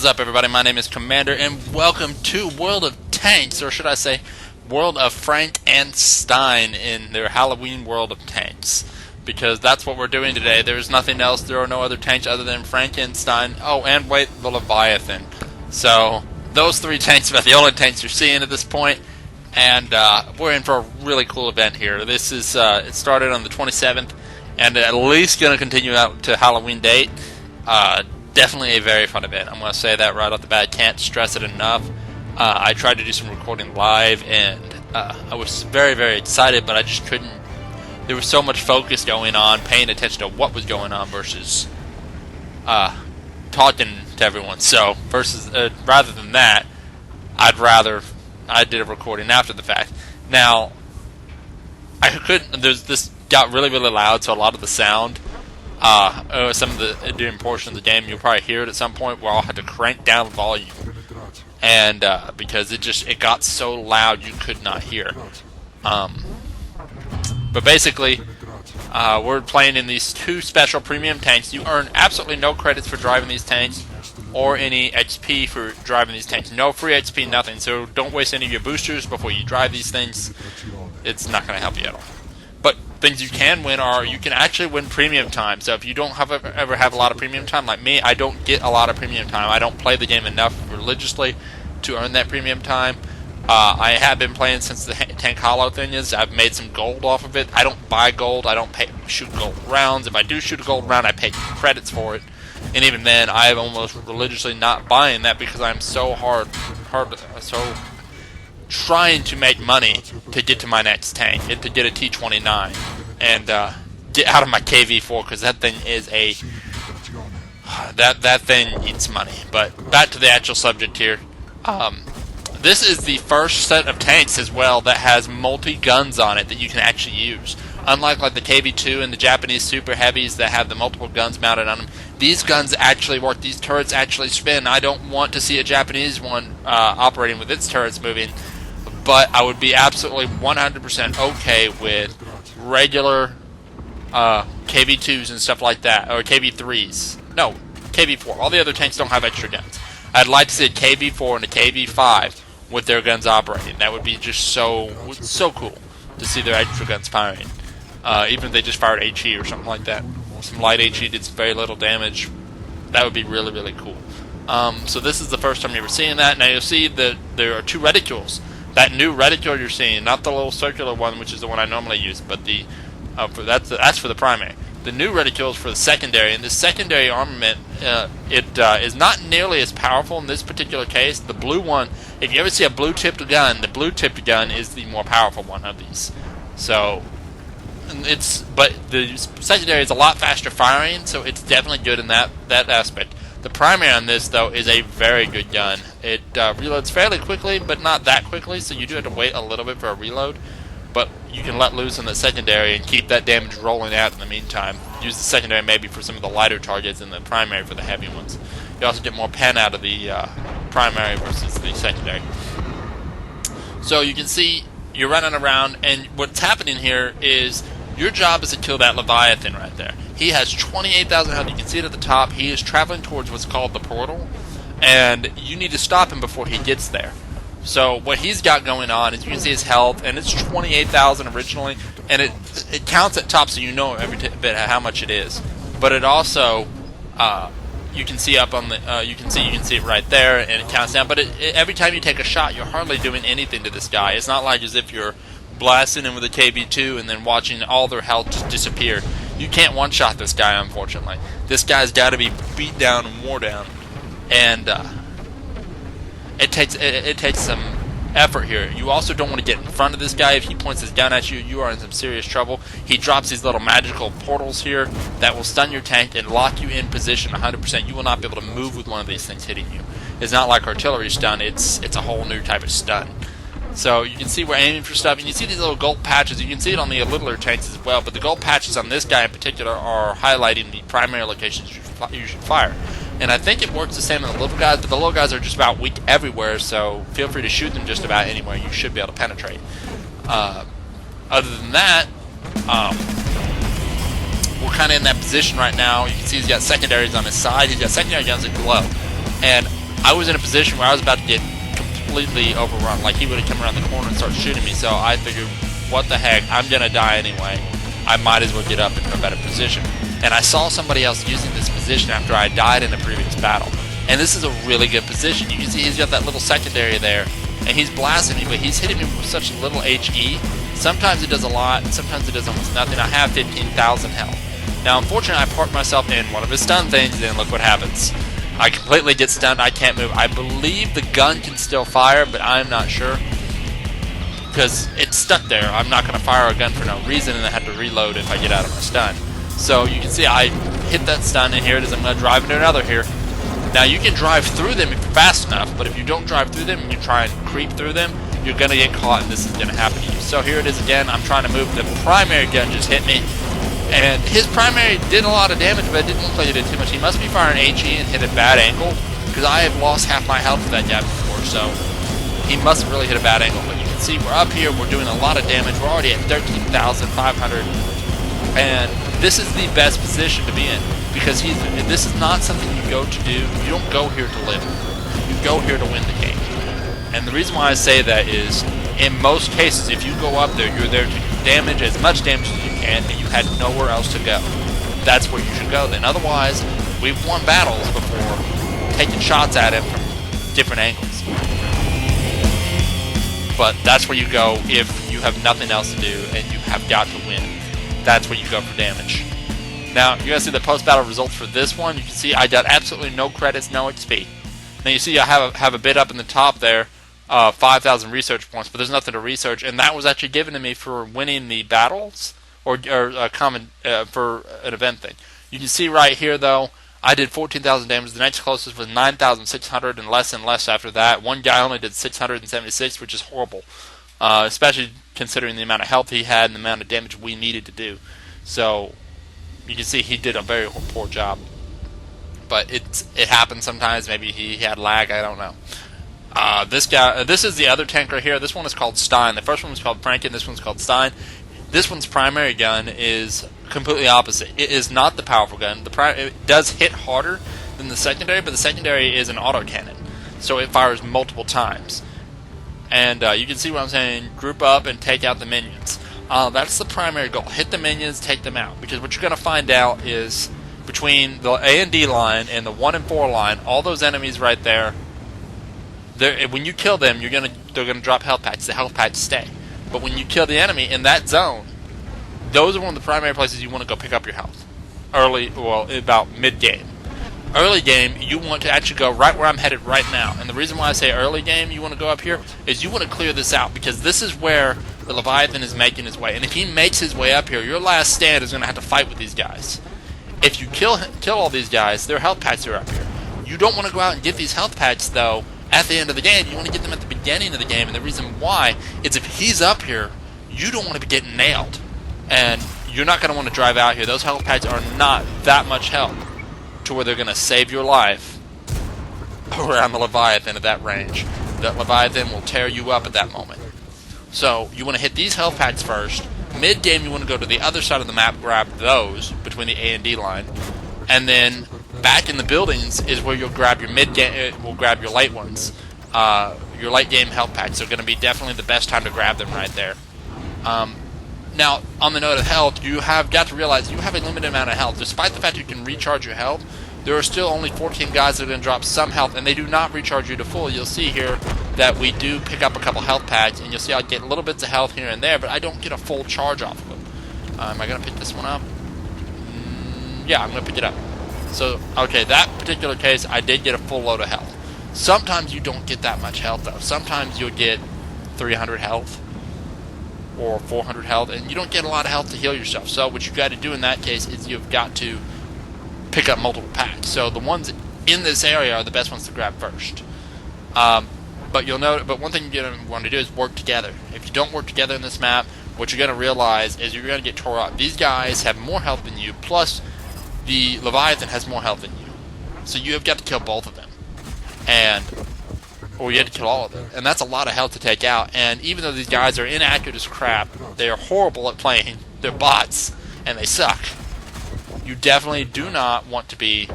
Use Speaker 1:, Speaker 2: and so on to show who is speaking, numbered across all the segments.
Speaker 1: up, everybody? My name is Commander, and welcome to World of Tanks, or should I say, World of Frank and Stein in their Halloween World of Tanks. Because that's what we're doing today. There's nothing else. There are no other tanks other than Frankenstein. Oh, and wait, the Leviathan. So, those three tanks are the only tanks you're seeing at this point. And we're in for a really cool event here. This is, it started on the 27th, and at least going to continue out to Halloween date. Definitely a very fun event. I'm going to say that right off the bat. Can't stress it enough. I tried to do some recording live, and I was very, very excited, but I just couldn't. There was so much focus going on, paying attention to what was going on versus talking to everyone. So, rather than that, I did a recording after the fact. Now, I couldn't. This got really, really loud, so a lot of the sound. Some of the during portion of the game, you'll probably hear it at some point where I'll have to crank down volume, and because it got so loud you could not hear. But basically, we're playing in these two special premium tanks. You earn absolutely no credits for driving these tanks, or any XP for driving these tanks. No free XP, nothing. So don't waste any of your boosters before you drive these things. It's not going to help you at all. But things you can win are, you can actually win premium time. So if you don't ever have a lot of premium time, like me, I don't get a lot of premium time. I don't play the game enough religiously to earn that premium time. I have been playing since the Tank Hollow thing is. I've made some gold off of it. I don't buy gold. I don't shoot gold rounds. If I do shoot a gold round, I pay credits for it. And even then, I am almost religiously not buying that because I'm so so trying to make money to get to my next tank, and to get a T-29, and get out of my KV-4, because that thing is that thing eats money. But back to the actual subject here. This is the first set of tanks as well that has multi-guns on it that you can actually use. Unlike like the KV-2 and the Japanese super heavies that have the multiple guns mounted on them, these guns actually work. These turrets actually spin. I don't want to see a Japanese one operating with its turrets moving, but I would be absolutely 100% okay with regular KV-2s and stuff like that, or KV-3s. No, KV-4. All the other tanks don't have extra guns. I'd like to see a KV-4 and a KV-5 with their guns operating. That would be just so cool to see their extra guns firing. Even if they just fired HE or something like that. Some light HE did very little damage. That would be really, really cool. So this is the first time you're ever seeing that. Now you'll see that there are two reticules. That new reticule you're seeing, not the little circular one, which is the one I normally use, but that's for the primary. The new reticule is for the secondary, and this secondary armament, is not nearly as powerful in this particular case. The blue one, if you ever see a blue-tipped gun, the blue-tipped gun is the more powerful one of these. So, but the secondary is a lot faster firing, so it's definitely good in that aspect. The primary on this, though, is a very good gun. It reloads fairly quickly, but not that quickly, so you do have to wait a little bit for a reload. But you can let loose on the secondary and keep that damage rolling out in the meantime. Use the secondary maybe for some of the lighter targets and the primary for the heavy ones. You also get more pen out of the primary versus the secondary. So you can see you're running around, and what's happening here is your job is to kill that Leviathan right there. He has 28,000 health. You can see it at the top. He is traveling towards what's called the portal, and you need to stop him before he gets there. So what he's got going on is you can see his health, and it's 28,000 originally, and it counts at top, so you know every bit how much it is. But it also you can see up on the you can see it right there, and it counts down. But every time you take a shot, you're hardly doing anything to this guy. It's not like as if you're blasting him with a KV-2 and then watching all their health just disappear. You can't one-shot this guy, unfortunately. This guy's got to be beat down and wore down, and it takes some effort here. You also don't want to get in front of this guy. If he points his gun at you, you are in some serious trouble. He drops these little magical portals here that will stun your tank and lock you in position 100%. You will not be able to move with one of these things hitting you. It's not like artillery stun. It's a whole new type of stun. So you can see we're aiming for stuff, and you see these little gold patches. You can see it on the littler tanks as well, but the gold patches on this guy in particular are highlighting the primary locations you should fire. And I think it works the same on the little guys, but the little guys are just about weak everywhere, so feel free to shoot them just about anywhere. You should be able to penetrate. Other than that, we're kind of in that position right now. You can see he's got secondaries on his side. He's got secondary guns that glow. And I was in a position where I was about to get completely overrun. Like, he would have come around the corner and start shooting me, so I figured, what the heck, I'm gonna die anyway. I might as well get up into a better position. And I saw somebody else using this position after I died in a previous battle. And this is a really good position. You can see he's got that little secondary there, and he's blasting me, but he's hitting me with such little HE. Sometimes it does a lot, and sometimes it does almost nothing. I have 15,000 health. Now, unfortunately, I parked myself in one of his stun things, and look what happens. I completely get stunned. I can't move. I believe the gun can still fire, but I'm not sure, because it's stuck there. I'm not going to fire a gun for no reason, and I have to reload if I get out of my stun. So you can see I hit that stun, and here it is. I'm going to drive into another here. Now, you can drive through them if you're fast enough, but if you don't drive through them and you try and creep through them, you're going to get caught, and this is going to happen to you. So here it is again. I'm trying to move. The primary gun just hit me, and his primary did a lot of damage, but it didn't look like it did too much. He must be firing HE and hit a bad angle, because I have lost half my health to that guy before, so he must have really hit a bad angle. But you can see we're up here. We're doing a lot of damage. We're already at 13,500, and this is the best position to be in, because this is not something you go to do. You don't go here to live. You go here to win the game. And the reason why I say that is, in most cases, if you go up there, you're there to damage as much damage as you can, and you had nowhere else to go. That's where you should go then. Otherwise, we've won battles before taking shots at him from different angles. But that's where you go if you have nothing else to do and you have got to win. That's where you go for damage. Now, you're going to see the post-battle results for this one. You can see I got absolutely no credits, no XP. Now you see I have a bit up in the top there, 5,000 research points, but there's nothing to research, and that was actually given to me for winning the battles, or common for an event thing. You can see right here, though, I did 14,000 damage. The next closest was 9,600, and less after that. One guy only did 676, which is horrible, especially considering the amount of health he had and the amount of damage we needed to do. So you can see he did a very poor job. But it happens sometimes. Maybe he had lag. I don't know. This is the other tank right here. This one is called Stein. The first one was called Franken. This one's called Stein. This one's primary gun is completely opposite. It is not the powerful gun. It does hit harder than the secondary, but the secondary is an autocannon, so it fires multiple times. And you can see what I'm saying. Group up and take out the minions. That's the primary goal. Hit the minions, take them out. Because what you're going to find out is between the A and D line and the 1 and 4 line, all those enemies right there, when you kill them, they're gonna drop health packs. The health packs stay. But when you kill the enemy in that zone, those are one of the primary places you want to go pick up your health. About mid-game. Early game, you want to actually go right where I'm headed right now. And the reason why I say early game you want to go up here is you want to clear this out, because this is where the Leviathan is making his way. And if he makes his way up here, your last stand is going to have to fight with these guys. If you kill all these guys, their health packs are up here. You don't want to go out and get these health packs, though, at the end of the game. You want to get them at the beginning of the game, and the reason why is if he's up here, you don't want to be getting nailed. And you're not going to want to drive out here. Those health packs are not that much help to where they're going to save your life around the Leviathan at that range. That Leviathan will tear you up at that moment. So you want to hit these health packs first. Mid-game, you want to go to the other side of the map, grab those between the A and D line, and then back in the buildings is where you'll grab your mid-game. We'll grab your late ones. Your late game health packs are going to be definitely the best time to grab them right there. Now, on the note of health, you have got to realize you have a limited amount of health. Despite the fact you can recharge your health, there are still only 14 guys that are going to drop some health, and they do not recharge you to full. You'll see here that we do pick up a couple health packs, and you'll see I get little bits of health here and there, but I don't get a full charge off of them. Am I going to pick this one up? Yeah, I'm going to pick it up. So, okay, that particular case, I did get a full load of health. Sometimes you don't get that much health, though. Sometimes you'll get 300 health or 400 health, and you don't get a lot of health to heal yourself. So what you've got to do in that case is you've got to pick up multiple packs. So the ones in this area are the best ones to grab first. But you'll note. But one thing you're going to want to do is work together. If you don't work together in this map, what you're going to realize is you're going to get tore up. These guys have more health than you, plus the Leviathan has more health than you. So you have got to kill both of them, or you have to kill all of them, and that's a lot of health to take out. And even though these guys are inaccurate as crap, they are horrible at playing. They're bots, and they suck. You definitely do not want to be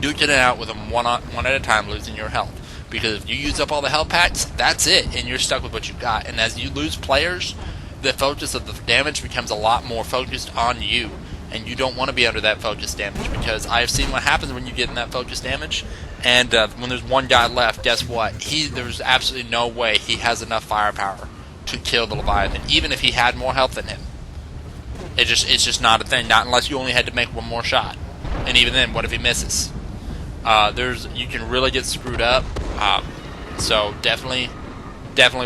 Speaker 1: duke it out with them one at a time, losing your health. Because if you use up all the health packs, that's it, and you're stuck with what you've got. And as you lose players, the focus of the damage becomes a lot more focused on you. And you don't want to be under that focus damage, because I have seen what happens when you get in that focus damage. And when there's one guy left, guess what? There's absolutely no way he has enough firepower to kill the Leviathan, even if he had more health than him. It's just not a thing. Not unless you only had to make one more shot. And even then, what if he misses? You can really get screwed up. So definitely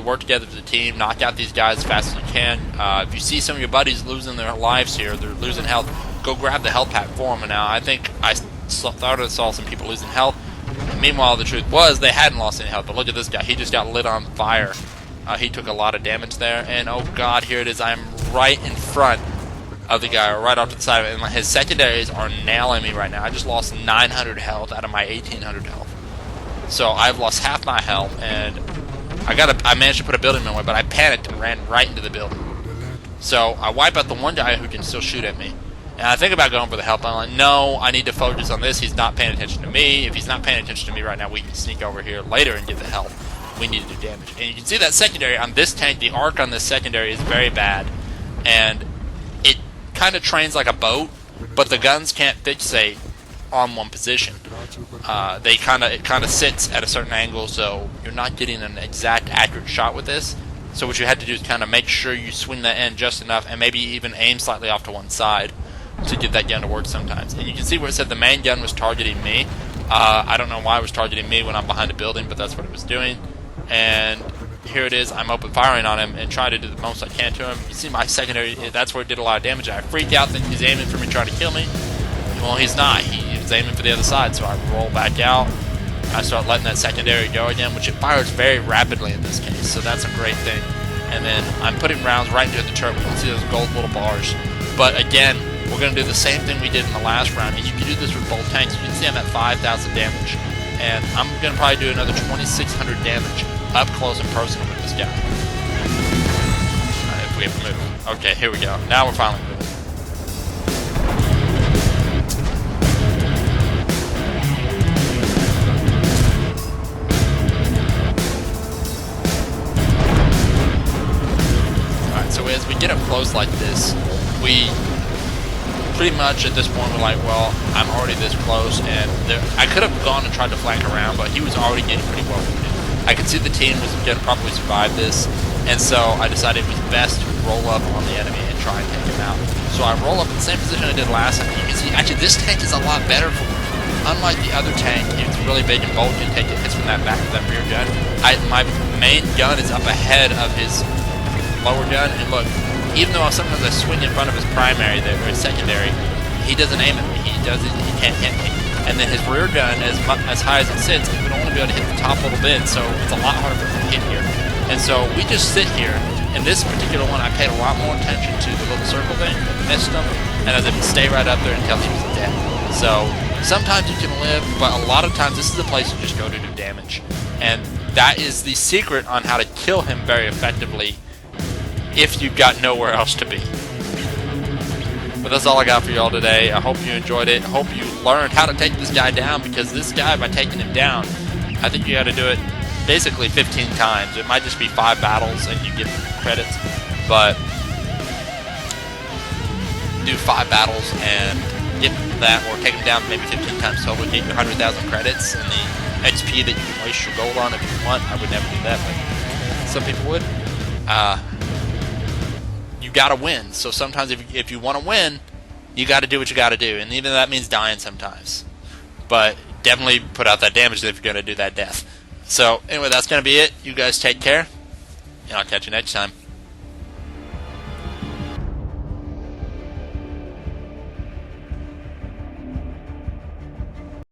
Speaker 1: work together as a team. Knock out these guys as fast as you can. If you see some of your buddies losing their lives here, they're losing health, go grab the health pack for them. And now I think I thought I saw some people losing health. Meanwhile, the truth was they hadn't lost any health. But look at this guy. He just got lit on fire. He took a lot of damage there. And oh god, here it is. I'm right in front of the guy, right off to the side of it. And his secondaries are nailing me right now. I just lost 900 health out of my 1800 health. So I've lost half my health, and I managed to put a building in my way, but I panicked and ran right into the building. So I wipe out the one guy who can still shoot at me. And I think about going for the health. I'm like, no, I need to focus on this. He's not paying attention to me. If he's not paying attention to me right now, we can sneak over here later and get the health. We need to do damage. And you can see that secondary on this tank, the arc on this secondary is very bad. And it kind of trains like a boat, but the guns can't fixate on one position. It kind of sits at a certain angle, so you're not getting an exact accurate shot with this. So what you had to do is kind of make sure you swing that end just enough, and maybe even aim slightly off to one side to get that gun to work sometimes. And you can see where it said the main gun was targeting me. I don't know why it was targeting me when I'm behind a building, but that's what it was doing. And here it is. I'm open firing on him and trying to do the most I can to him. You see my secondary, that's where it did a lot of damage. I freaked out that he's aiming for me, trying to kill me. Well, he's not. He was aiming for the other side, so I roll back out. I start letting that secondary go again, which it fires very rapidly in this case, so that's a great thing. And then I'm putting rounds right into the turret. You can see those gold little bars. But again, we're going to do the same thing we did in the last round, and you can do this with both tanks. You can see I'm at 5,000 damage, and I'm going to probably do another 2,600 damage up close and personal with this guy. Alright, if we have to move. Okay, here we go. Now we're finally moving. As we get up close like this, we pretty much at this point we're like, well, I'm already this close, and I could have gone and tried to flank around, but he was already getting pretty well wounded. I could see the team was going to probably survive this, and so I decided it was best to roll up on the enemy and try and take him out. So I roll up in the same position I did last time. You can see, actually, this tank is a lot better for me. Unlike the other tank, it's really big and bulky and take hits from that back of that rear gun. My main gun is up ahead of his lower gun, and look, even though sometimes I swing in front of his primary, or his secondary, he doesn't aim at me. He can't hit me. And then his rear gun, as high as it sits, it would only be able to hit the top little bit, so it's a lot harder for him to hit here. And so we just sit here. In this particular one, I paid a lot more attention to the little circle thing, missed him, and I was able to stay right up there until he was dead. So sometimes you can live, but a lot of times this is the place you just go to do damage. And that is the secret on how to kill him very effectively if you've got nowhere else to be. But that's all I got for y'all today. I hope you enjoyed it. I hope you learned how to take this guy down, because this guy, by taking him down, I think you got to do it basically 15 times. It might just be 5 battles and you get credits, but do 5 battles and get that, or take him down maybe 15 times total, get your 100,000 credits and the XP that you can waste your gold on if you want. I would never do that, but some people would. You gotta win. So sometimes if you want to win, you gotta do what you gotta do, and even that means dying sometimes. But definitely put out that damage if you're gonna do that death. So anyway, that's gonna be it. You guys take care, and I'll catch you next time.